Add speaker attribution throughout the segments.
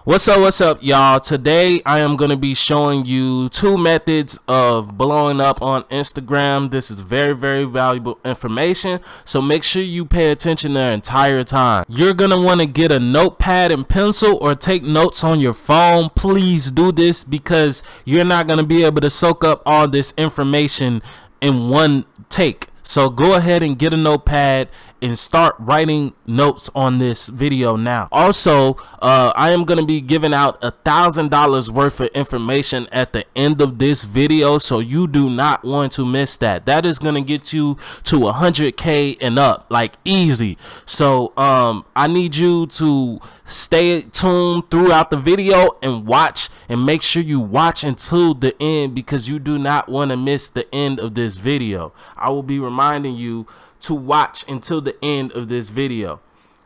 Speaker 1: What's up, y'all? Today I am going to be showing you two methods of blowing up on Instagram. This is very valuable information, so make sure you pay attention the entire time. You're going to want to get a notepad and pencil or take notes on your phone. Please do this because you're not going to be able to soak up all this information in one take. So go ahead and get a notepad and start writing notes on this video now. Also, I am going to be giving out $1,000 worth of information at the end of this video, so you do not want to miss that. That is going to get you to 100K and up, like easy. So I need you to stay tuned throughout the video and watch, and make sure you watch until the end because you do not want to miss the end of this video. I will be reminding you to watch until the end of this video.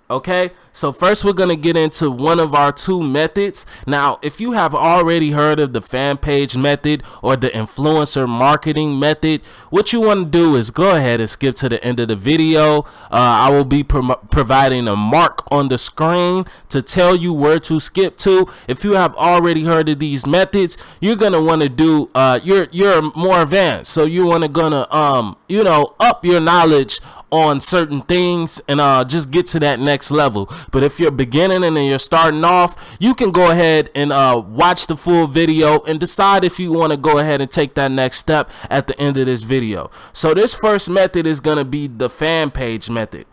Speaker 1: Okay, so first we're going to get into one of our two methods. Now, if you have already heard of the fan page method or the influencer marketing method, what you want to do is go ahead and skip to the end of the video. I will be providing a mark on the screen to tell you where to skip to. If you have already heard of these methods, you're going to want to do you're more advanced, so you want to up your knowledge on certain things and just get to that next level. But if you're beginning and then you're starting off, you can go ahead and watch the full video and decide if you want to go ahead and take that next step at the end of this video. So this first method is going to be the fan page method.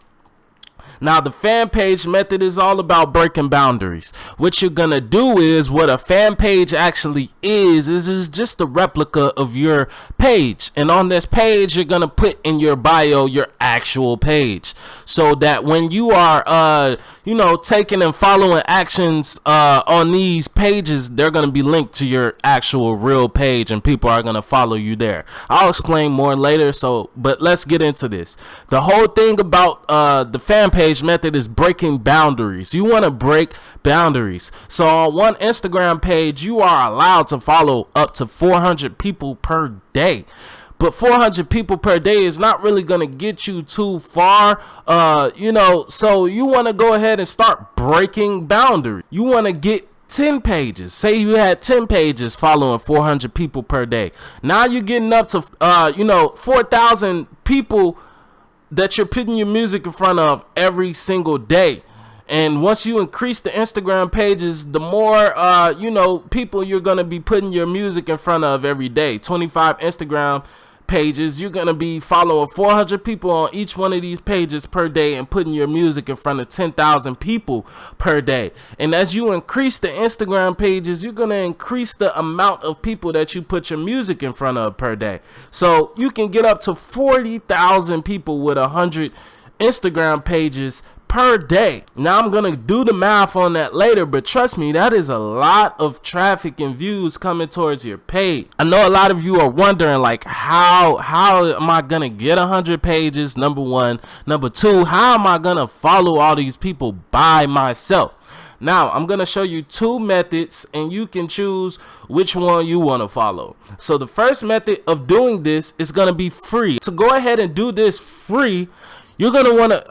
Speaker 1: Now, the fan page method is all about breaking boundaries. What you're gonna do is, what a fan page actually is just a replica of your page. And on this page, you're gonna put in your bio your actual page, so that when you are taking and following actions on these pages, they're gonna be linked to your actual real page and people are gonna follow you there. I'll explain more later, but let's get into this. The whole thing about the fan page method is breaking boundaries. You want to break boundaries. So on one Instagram page, you are allowed to follow up to 400 people per day. But 400 people per day is not really going to get you too far, so you want to go ahead and start breaking boundaries. You want to get 10 pages. Say you had 10 pages following 400 people per day. Now you're getting up to 4,000 people that you're putting your music in front of every single day. And once you increase the Instagram pages, the more people you're going to be putting your music in front of every day. 25 Instagram pages, you're going to be following 400 people on each one of these pages per day and putting your music in front of 10,000 people per day. And as you increase the Instagram pages, you're going to increase the amount of people that you put your music in front of per day. So you can get up to 40,000 people with 100 Instagram pages per day. Now I'm gonna do the math on that later, but trust me, that is a lot of traffic and views coming towards your page. I know a lot of you are wondering, like, how am I gonna get 100 pages? Number one. Number two, how am I gonna follow all these people by myself? Now I'm gonna show you two methods and you can choose which one you want to follow. So the first method of doing this is gonna be free. So go ahead and do this free. You're gonna want to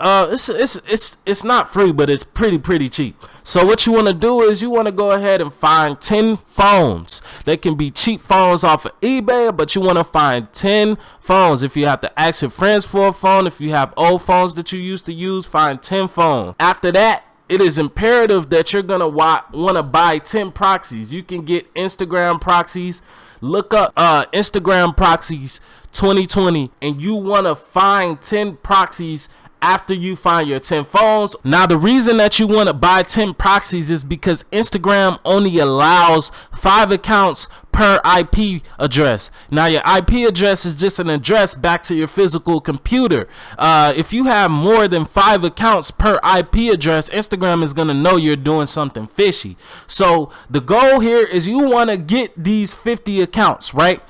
Speaker 1: it's not free, but it's pretty cheap. So what you want to do is you want to go ahead and find 10 phones. They can be cheap phones off of eBay, but you want to find 10 phones. If you have to ask your friends for a phone, if you have old phones that you used to use, find 10 phones. After that, it is imperative that you're gonna want to buy 10 proxies. You can get Instagram proxies. Look up Instagram proxies 2020, and you want to find 10 proxies after you find your 10 phones. Now, the reason that you want to buy 10 proxies is because Instagram only allows 5 accounts per IP address. Now, your IP address is just an address back to your physical computer. If you have more than 5 accounts per IP address, Instagram is going to know you're doing something fishy. So the goal here is you want to get these 50 accounts, right?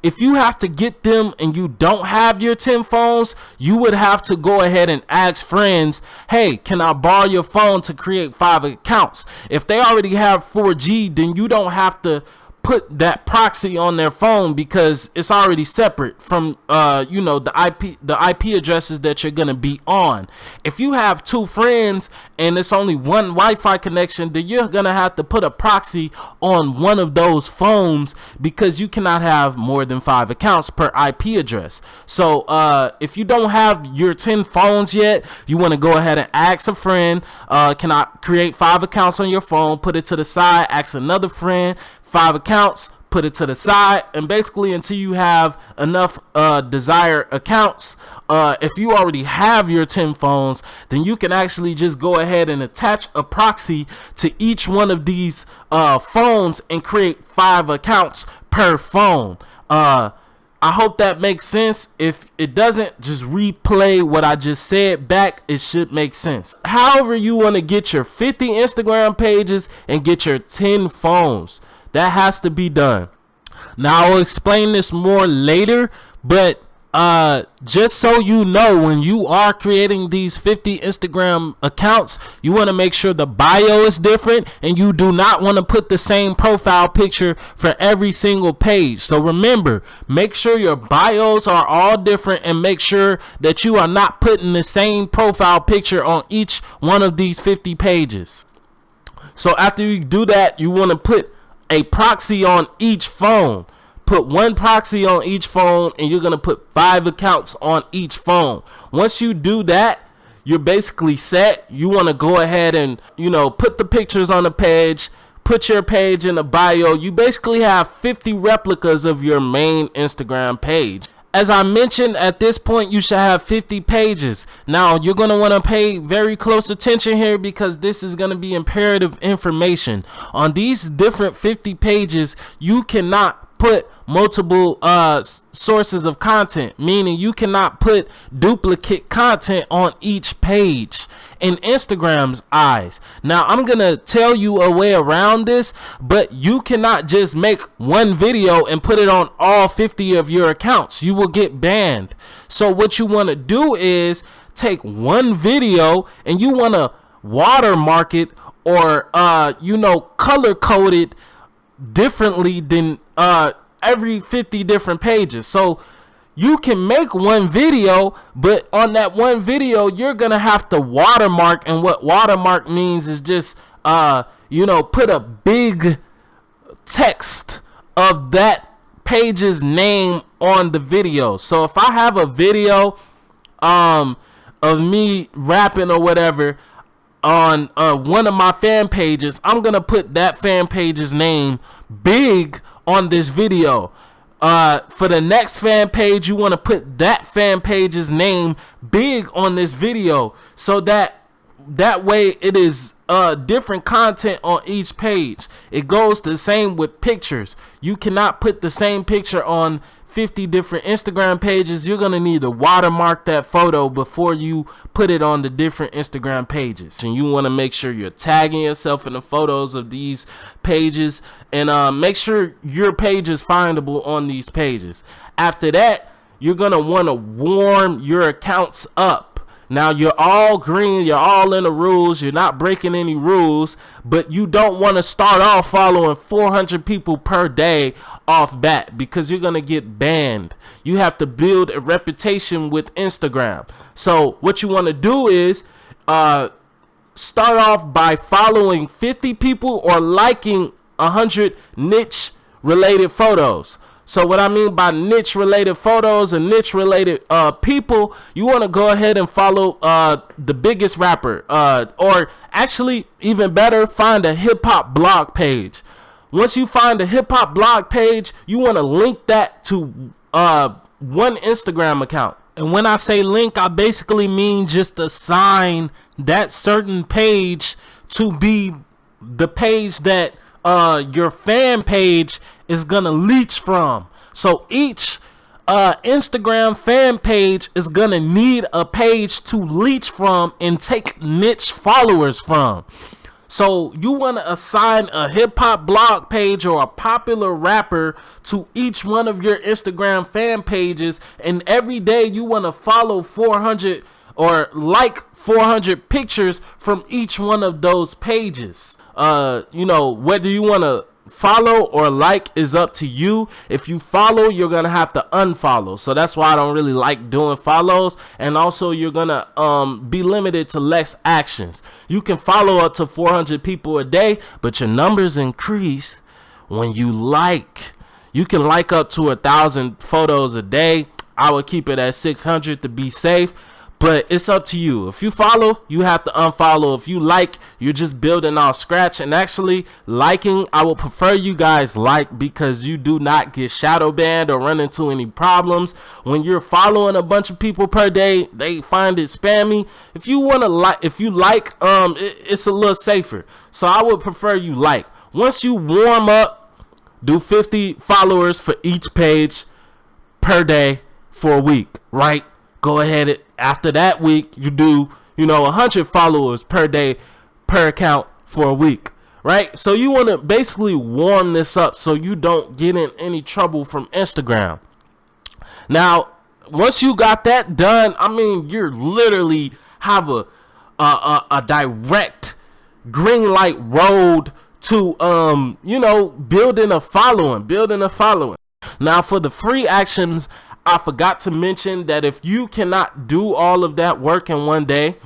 Speaker 1: If you have to get them and you don't have your 10 phones, you would have to go ahead and ask friends, hey, can I borrow your phone to create 5 accounts? If they already have 4G, then you don't have to put that proxy on their phone because it's already separate from the IP addresses that you're gonna be on. If you have two friends and it's only one Wi-Fi connection, then you're gonna have to put a proxy on one of those phones because you cannot have more than 5 accounts per IP address. So if you don't have your 10 phones yet, you want to go ahead and ask a friend, can I create 5 accounts on your phone, put it to the side, ask another friend, 5 accounts, put it to the side, and basically until you have enough desired accounts. If you already have your 10 phones, then you can actually just go ahead and attach a proxy to each one of these phones and create 5 accounts per phone. I hope that makes sense. If it doesn't, just replay what I just said back. It should make sense. However, you want to get your 50 Instagram pages and get your 10 phones. That has to be done. Now, I'll explain this more later, but just so you know, when you are creating these 50 Instagram accounts, you want to make sure the bio is different, and you do not want to put the same profile picture for every single page. So remember, make sure your bios are all different, and make sure that you are not putting the same profile picture on each one of these 50 pages. So after you do that, you want to put a proxy on each phone. Put one proxy on each phone, and you're going to put 5 accounts on each phone. Once you do that, you're basically set. You want to go ahead and, put the pictures on the page, put your page in the bio. You basically have 50 replicas of your main Instagram page. As I mentioned, at this point, you should have 50 pages. Now, you're going to want to pay very close attention here because this is going to be imperative information. On these different 50 pages, you cannot put multiple sources of content, meaning you cannot put duplicate content on each page in Instagram's eyes. Now, I'm gonna tell you a way around this, but you cannot just make one video and put it on all 50 of your accounts. You will get banned. So what you want to do is take one video and you want to watermark it or color code it differently than every 50 different pages. So you can make one video, but on that one video you're gonna have to watermark, and what watermark means is just put a big text of that page's name on the video. So if I have a video of me rapping or whatever on one of my fan pages, I'm gonna put that fan page's name big on this video. For the next fan page, you want to put that fan page's name big on this video, so that way it is different content on each page. It goes the same with pictures. You cannot put the same picture on 50 different Instagram pages. You're gonna need to watermark that photo before you put it on the different Instagram pages, and you want to make sure you're tagging yourself in the photos of these pages, and make sure your page is findable on these pages. After that, you're gonna want to warm your accounts up. Now, you're all green, you're all in the rules, you're not breaking any rules, but you don't want to start off following 400 people per day off bat because you're going to get banned. You have to build a reputation with Instagram. So what you want to do is start off by following 50 people or liking 100 niche related photos. So what I mean by niche related photos and niche related people, you want to go ahead and follow the biggest rapper, or actually even better, find a hip hop blog page. Once you find a hip hop blog page, you want to link that to one Instagram account. And when I say link, I basically mean just assign that certain page to be the page that your fan page is gonna leech from. So each Instagram fan page is gonna need a page to leech from and take niche followers from. So you want to assign a hip hop blog page or a popular rapper to each one of your Instagram fan pages, and every day you want to follow 400 or like 400 pictures from each one of those pages. Whether you want to follow or like is up to you. If you follow, you're gonna have to unfollow. So that's why I don't really like doing follows. And also, you're gonna be limited to less actions. You can follow up to 400 people a day, but your numbers increase when you like. You can like up to 1,000 photos a day. I would keep it at 600 to be safe, but it's up to you. If you follow, you have to unfollow. If you like, you're just building off scratch. And actually, liking, I would prefer you guys like, because you do not get shadow banned or run into any problems. When you're following a bunch of people per day, they find it spammy. If you want to like, it's a little safer. So I would prefer you like. Once you warm up, do 50 followers for each page per day for a week, right? Go ahead. After that week, you do, 100 followers per day per account for a week, right? So you want to basically warm this up so you don't get in any trouble from Instagram. Now, once you got that done, I mean, you're literally have a direct green light road to building a following. Now, for the free actions, I forgot to mention that if you cannot do all of that work in one day,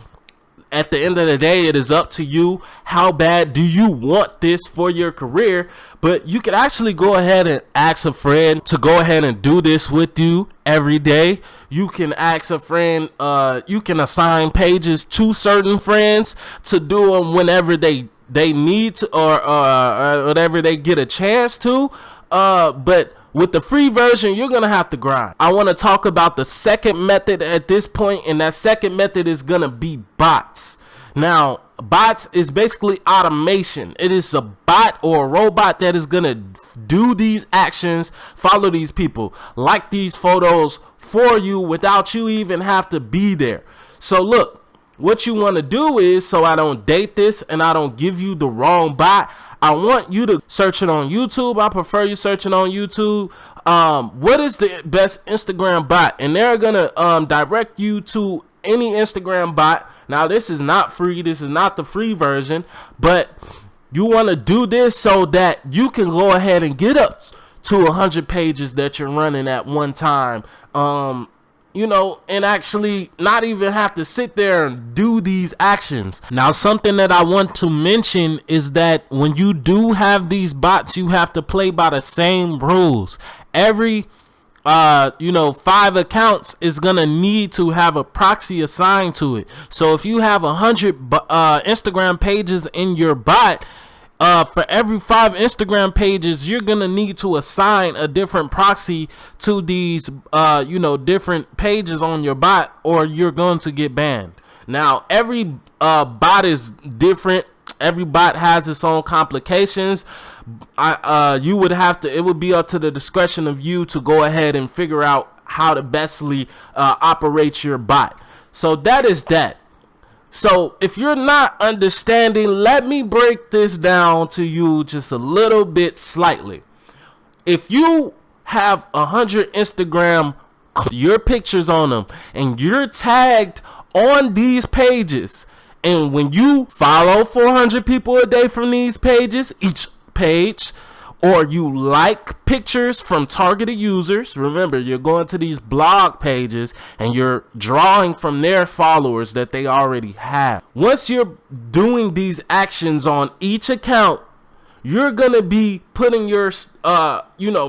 Speaker 1: at the end of the day, it is up to you. How bad do you want this for your career? But you can actually go ahead and ask a friend to go ahead and do this with you every day. You can ask a friend, you can assign pages to certain friends to do them whenever they need to, or whatever they get a chance to. But with the free version, you're gonna have to grind. I want to talk about the second method at this point, and that second method is gonna be bots. Now, bots is basically automation. It is a bot or a robot that is gonna do these actions, follow these people, like these photos for you without you even have to be there. So look, what you want to do is, so I don't date this and I don't give you the wrong bot, I want you to search it on YouTube. I prefer you searching on YouTube. What is the best Instagram bot? And they're gonna direct you to any Instagram bot. Now, this is not free. This is not the free version, but you want to do this so that you can go ahead and get up to 100 pages that you're running at one time. And actually not even have to sit there and do these actions. Now, something that I want to mention is that when you do have these bots, you have to play by the same rules. Every 5 accounts is gonna need to have a proxy assigned to it. So if you have 100 Instagram pages in your bot, for every 5 Instagram pages, you're gonna need to assign a different proxy to these different pages on your bot, or you're going to get banned. Now, every bot is different. Every bot has its own complications. It would be up to the discretion of you to go ahead and figure out how to bestly operate your bot. So that is that. So if you're not understanding, let me break this down to you just a little bit slightly. If you have 100 Instagram, your pictures on them, and you're tagged on these pages, and when you follow 400 people a day from these pages, each page, or you like pictures from targeted users, remember, you're going to these blog pages and you're drawing from their followers that they already have. Once you're doing these actions on each account, you're gonna be putting your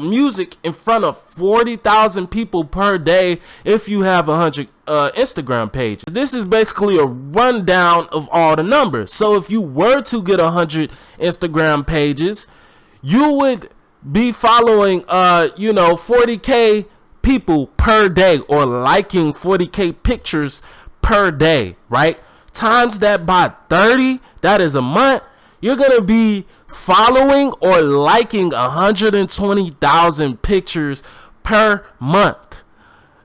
Speaker 1: music in front of 40,000 people per day if you have 100 Instagram pages. This is basically a rundown of all the numbers. So if you were to get 100 Instagram pages, you would be following 40k people per day, or liking 40k pictures per day, right? Times that by 30, that is a month. You're gonna be following or liking 120,000 pictures per month.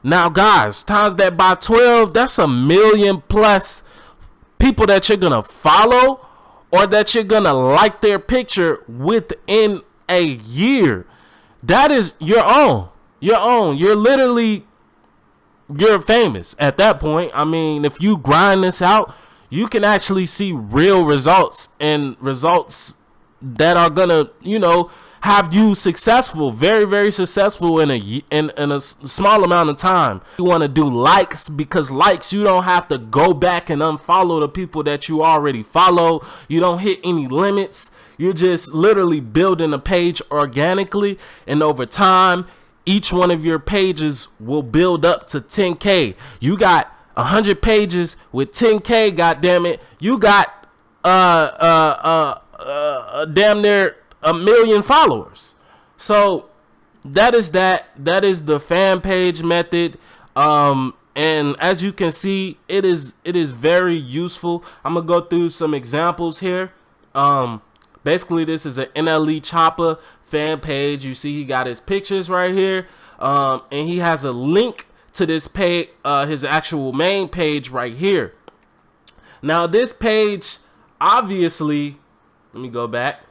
Speaker 1: Now, guys, times that by 12, that's 1 million plus people that you're gonna follow, or that you're gonna like their picture within a year. That is your own. You're famous at that point. I mean, if you grind this out, you can actually see real results, and results that are gonna, you know, have you successful, very, very successful in a small amount of time. You want to do likes, because likes, you don't have to go back and unfollow the people that you already follow. You don't hit any limits. You're just literally building a page organically, and over time, each one of your pages will build up to 10K. You got 100 pages with 10K. God damn it, you got damn near 1 million followers. So that is the fan page method. And as you can see, it is very useful. I'm gonna go through some examples here. Basically, this is an NLE Chopper fan page. You see he got his pictures right here, and he has a link to this page, his actual main page right here. Now this page, obviously, let me go back.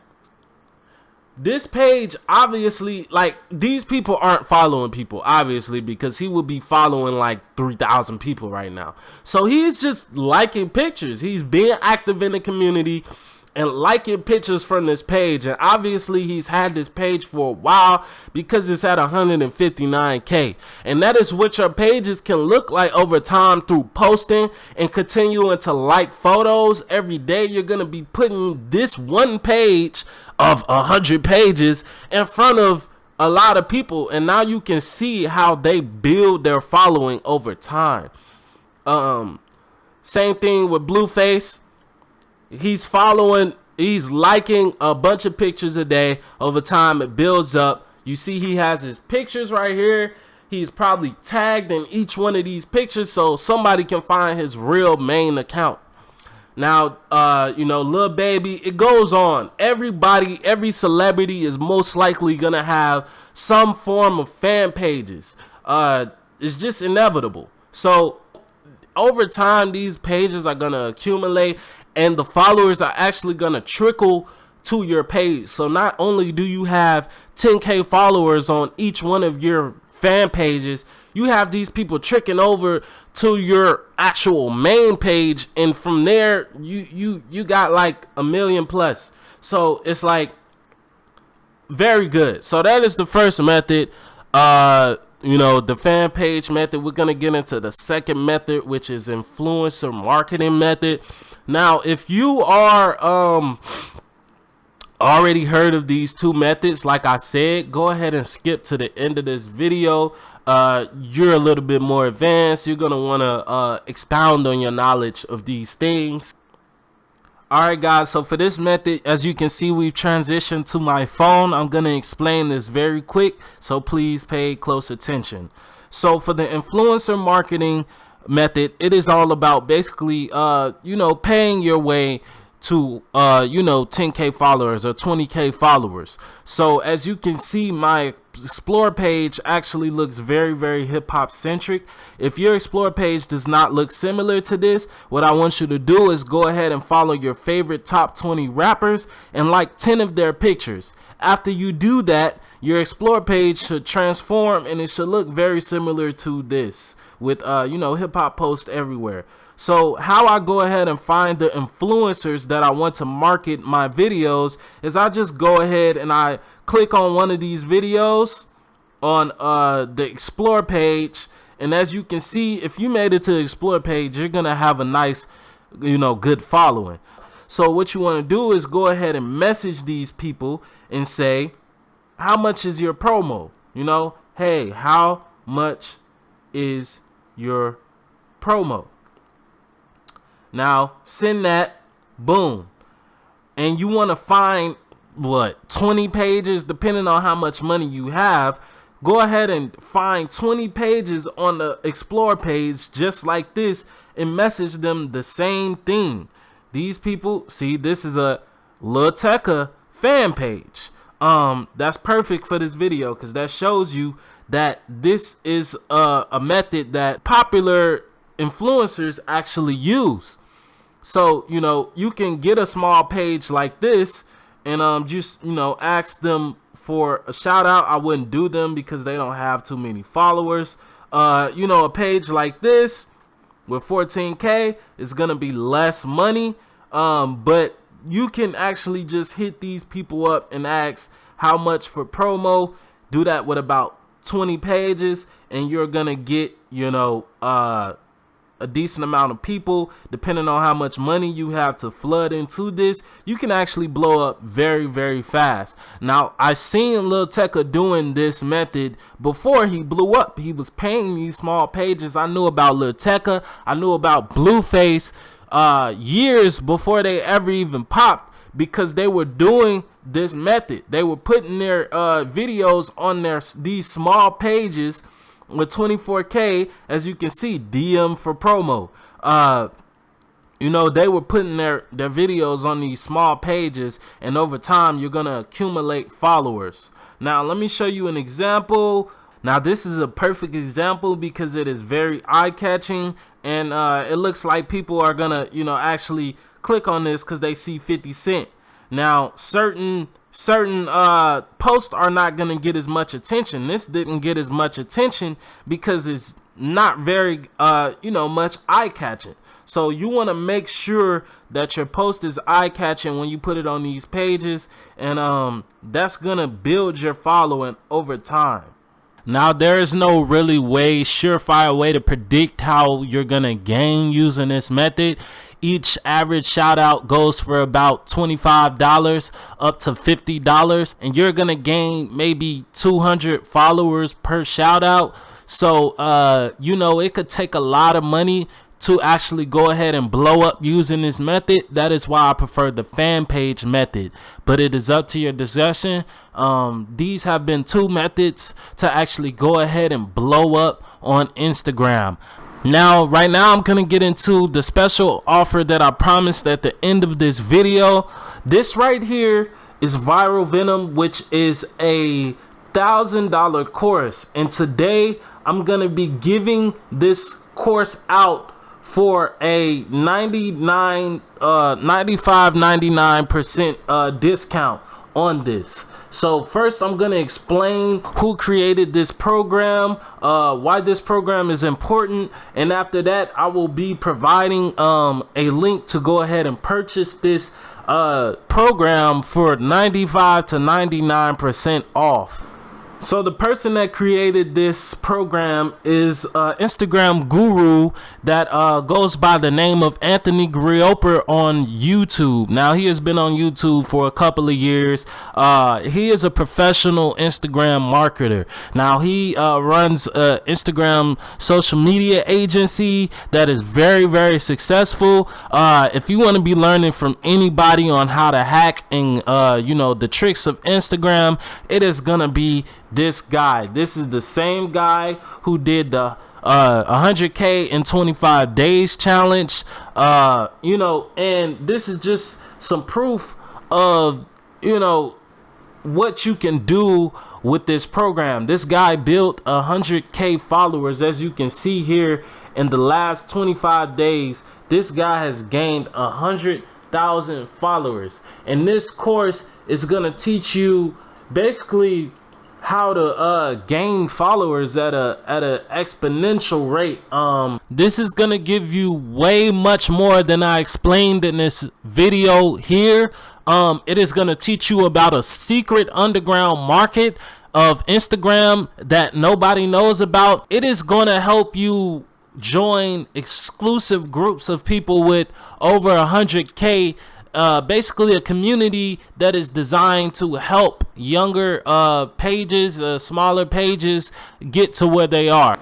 Speaker 1: This page, obviously, like, these people aren't following people, obviously, because he would be following like 3,000 people right now. So he's just liking pictures. He's being active in the community and liking pictures from this page. And obviously he's had this page for a while, because it's at 159K. And that is what your pages can look like over time through posting and continuing to like photos every day. You're going to be putting this one page of 100 pages in front of a lot of people, and now you can see how they build their following over time. Same thing with Blueface. He's liking a bunch of pictures a day. Over time, it builds up. You see he has his pictures right here. He's probably tagged in each one of these pictures so somebody can find his real main account. Now, you know, Lil Baby, it goes on. Everybody, every celebrity is most likely gonna have some form of fan pages. It's just inevitable. So over time, these pages are gonna accumulate, and the followers are actually gonna trickle to your page. So not only do you have 10K followers on each one of your fan pages, you have these people tricking over to your actual main page, and from there you got like 1 million plus. So it's like very good. So that is the first method, you know, the fan page method. We're gonna get into the second method, which is influencer marketing method. Now, if you are already heard of these two methods, like I said, go ahead and skip to the end of this video. You're a little bit more advanced. You're gonna want to expound on your knowledge of these things. Alright guys, so for this method, as you can see, we've transitioned to my phone. I'm gonna explain this very quick, so please pay close attention. So for the influencer marketing method, it is all about basically you know, paying your way to you know, 10K followers or 20K followers. So as you can see, my explore page actually looks very, very hip-hop centric. If your explore page does not look similar to this, what I want you to do is go ahead and follow your favorite top 20 rappers and like 10 of their pictures. After you do that, your explore page should transform and it should look very similar to this, with you know, hip-hop posts everywhere. So how I go ahead and find the influencers that I want to market my videos is I just go ahead and I click on one of these videos on the explore page, and as you can see, if you made it to the explore page, you're gonna have a nice, you know, good following. So what you want to do is go ahead and message these people and say, how much is your promo? You know, hey, how much is your promo? Now send that, boom. And you want to find what, 20 pages, depending on how much money you have. Go ahead and find 20 pages on the explore page just like this and message them the same thing. These people, see, this is a Lil Tecca fan page. That's perfect for this video because that shows you that this is a method that popular influencers actually use. So, you know, you can get a small page like this and just, you know, ask them for a shout out. I wouldn't do them because they don't have too many followers. You know, a page like this with 14K is gonna be less money, but you can actually just hit these people up and ask how much for promo. Do that with about 20 pages and you're gonna get, you know, a decent amount of people. Depending on how much money you have to flood into this, you can actually blow up very, very fast. Now, I seen Lil Tecca doing this method before he blew up. He was paying these small pages. I knew about Lil Tecca, I knew about Blueface years before they ever even popped, because they were doing this method. They were putting their videos on these small pages with 24K, as you can see, DM for promo. You know, they were putting their videos on these small pages, and over time you're gonna accumulate followers. Now let me show you an example. Now this is a perfect example because it is very eye-catching, and it looks like people are gonna, you know, actually click on this because they see 50 Cent. Now certain posts are not gonna get as much attention. This didn't get as much attention because it's not very you know, much eye-catching. So you want to make sure that your post is eye-catching when you put it on these pages, and that's gonna build your following over time. Now, there is no really surefire way to predict how you're gonna gain using this method. Each average shout out goes for about $25 up to $50, and you're gonna gain maybe 200 followers per shout out. So you know, it could take a lot of money to actually go ahead and blow up using this method. That is why I prefer the fan page method, but it is up to your discretion. These have been two methods to actually go ahead and blow up on Instagram. Now, right now, I'm gonna get into the special offer that I promised at the end of this video. This right here is Viral Venom, which is a $1,000 course, and today I'm gonna be giving this course out for a 95.99% discount on this. So first, I'm gonna explain who created this program, why this program is important, and after that I will be providing a link to go ahead and purchase this program for 95 to 99% off. So the person that created this program is Instagram guru that goes by the name of Anthony Grioper on YouTube. Now, he has been on YouTube for a couple of years. He is a professional Instagram marketer. Now, he runs an Instagram social media agency that is very, very successful. If you want to be learning from anybody on how to hack and you know, the tricks of Instagram, it is gonna be this guy. This is the same guy who did the 100K in 25 days challenge. You know, and this is just some proof of, you know, what you can do with this program. This guy built 100K followers. As you can see here, in the last 25 days, this guy has gained 100,000 followers, and this course is gonna teach you basically how to gain followers at a exponential rate. This is gonna give you way much more than I explained in this video here. It is gonna teach you about a secret underground market of Instagram that nobody knows about. It is gonna help you join exclusive groups of people with over 100K. Basically a community that is designed to help younger pages, smaller pages, get to where they are.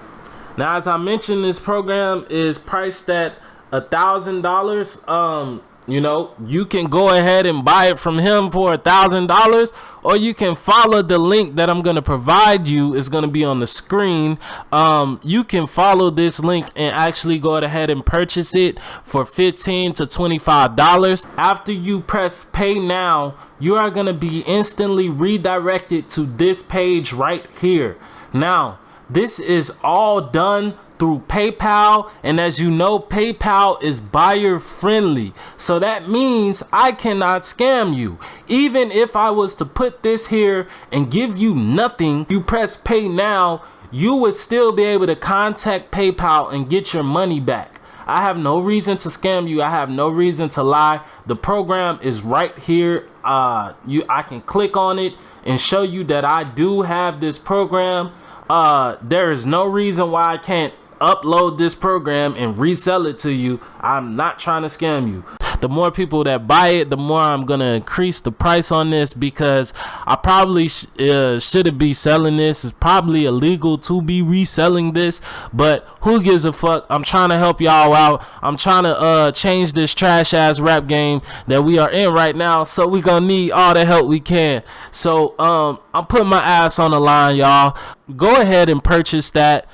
Speaker 1: Now, as I mentioned, this program is priced at $1,000. You know, you can go ahead and buy it from him for $1,000, or you can follow the link that I'm going to provide you. It's going to be on the screen. You can follow this link and actually go ahead and purchase it for $15 to $25. After you press pay now, you are going to be instantly redirected to this page right here. Now, this is all done through PayPal, and as you know, PayPal is buyer friendly, so that means I cannot scam you. Even if I was to put this here and give you nothing, you press pay now, you would still be able to contact PayPal and get your money back. I have no reason to scam you. I have no reason to lie. The program is right here. I can click on it and show you that I do have this program. There is no reason why I can't upload this program and resell it to you. I'm not trying to scam you. The more people that buy it, the more I'm gonna increase the price on this, because I probably shouldn't be selling this. It's probably illegal to be reselling this, but who gives a fuck? I'm trying to help y'all out. I'm trying to change this trash ass rap game that we are in right now, so we gonna need all the help we can. So I'm putting my ass on the line, y'all. Go ahead and purchase that.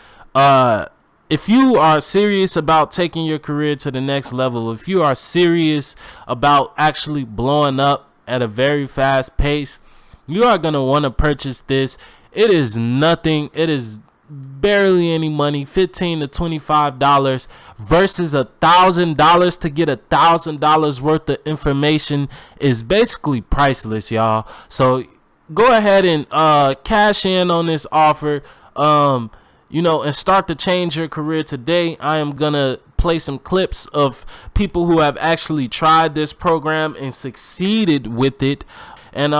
Speaker 1: If you are serious about taking your career to the next level, if you are serious about actually blowing up at a very fast pace, you are going to want to purchase this. It is nothing. It is barely any money, $15 to $25 versus $1,000. To get $1,000 worth of information is basically priceless, y'all. So go ahead and cash in on this offer. And start to change your career today. I am gonna play some clips of people who have actually tried this program and succeeded with it. And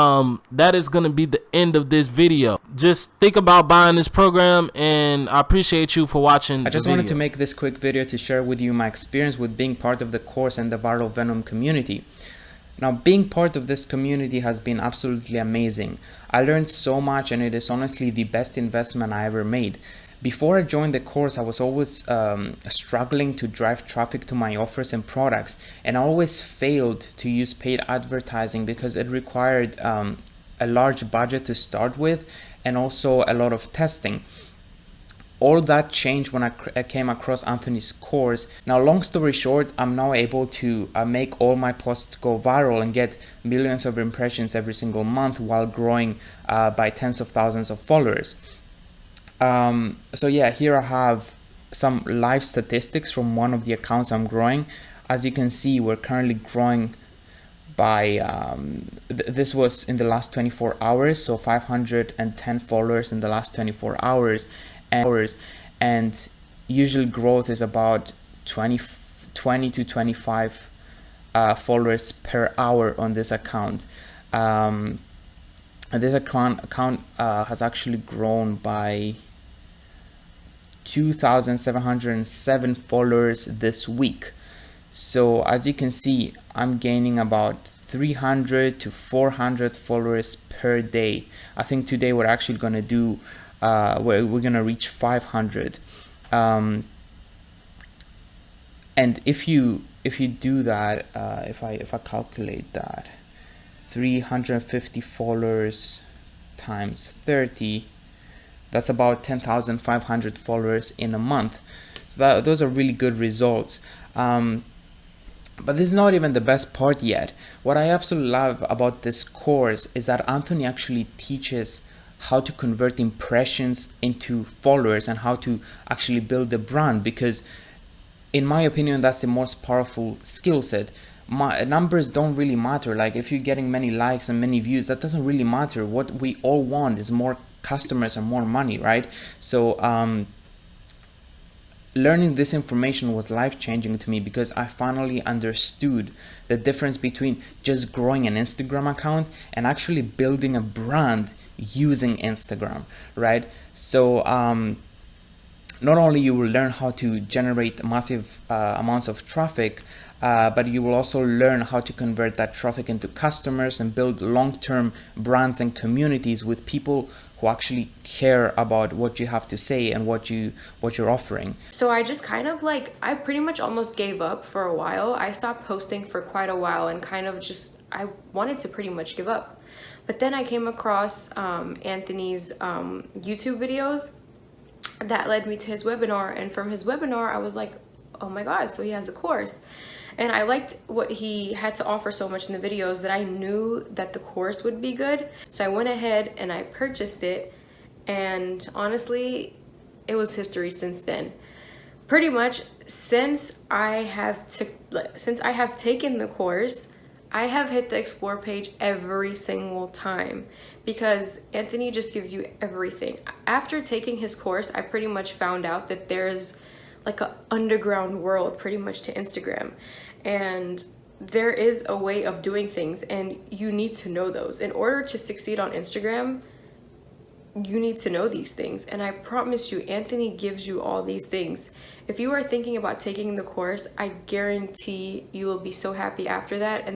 Speaker 1: that is gonna be the end of this video. Just think about buying this program, and I appreciate you for watching.
Speaker 2: I just wanted to make this quick video to share with you my experience with being part of the course and the Viral Venom community. Now, being part of this community has been absolutely amazing. I learned so much, and it is honestly the best investment I ever made. Before I joined the course, I was always struggling to drive traffic to my offers and products, and I always failed to use paid advertising because it required a large budget to start with and also a lot of testing. All that changed when I came across Anthony's course. Now, long story short, I'm now able to make all my posts go viral and get millions of impressions every single month while growing by tens of thousands of followers. So yeah, here I have some live statistics from one of the accounts I'm growing. As you can see, we're currently growing by this was in the last 24 hours, so 510 followers in the last 24 hours, and usual growth is about 20 to 25 followers per hour on this account. And this account has actually grown by 2,707 followers this week. So as you can see, I'm gaining about 300 to 400 followers per day. I think today we're actually going to do we're going to reach 500. And if you do that, if I calculate that, 350 followers times 30, that's about 10,500 followers in a month. So those are really good results. But this is not even the best part yet. What I absolutely love about this course is that Anthony actually teaches how to convert impressions into followers and how to actually build a brand, because in my opinion, that's the most powerful skill set. Numbers don't really matter. Like if you're getting many likes and many views, that doesn't really matter. What we all want is more customers and more money, right? So learning this information was life-changing to me, because I finally understood the difference between just growing an Instagram account and actually building a brand using Instagram, right? So not only you will learn how to generate massive amounts of traffic, but you will also learn how to convert that traffic into customers and build long-term brands and communities with people who actually care about what you have to say and what you're offering.
Speaker 3: So I just kind of I pretty much almost gave up for a while. I stopped posting for quite a while and I wanted to pretty much give up. But then I came across Anthony's YouTube videos that led me to his webinar, and from his webinar I was like, oh my god, so he has a course. And I liked what he had to offer so much in the videos that I knew that the course would be good. So I went ahead and I purchased it, and honestly, it was history since then. Pretty much since I have taken the course, I have hit the explore page every single time, because Anthony just gives you everything. After taking his course, I pretty much found out that there's like a underground world pretty much to Instagram. And there is a way of doing things, and you need to know those. In order to succeed on Instagram, you need to know these things. And I promise you, Anthony gives you all these things. If you are thinking about taking the course, I guarantee you will be so happy after that. And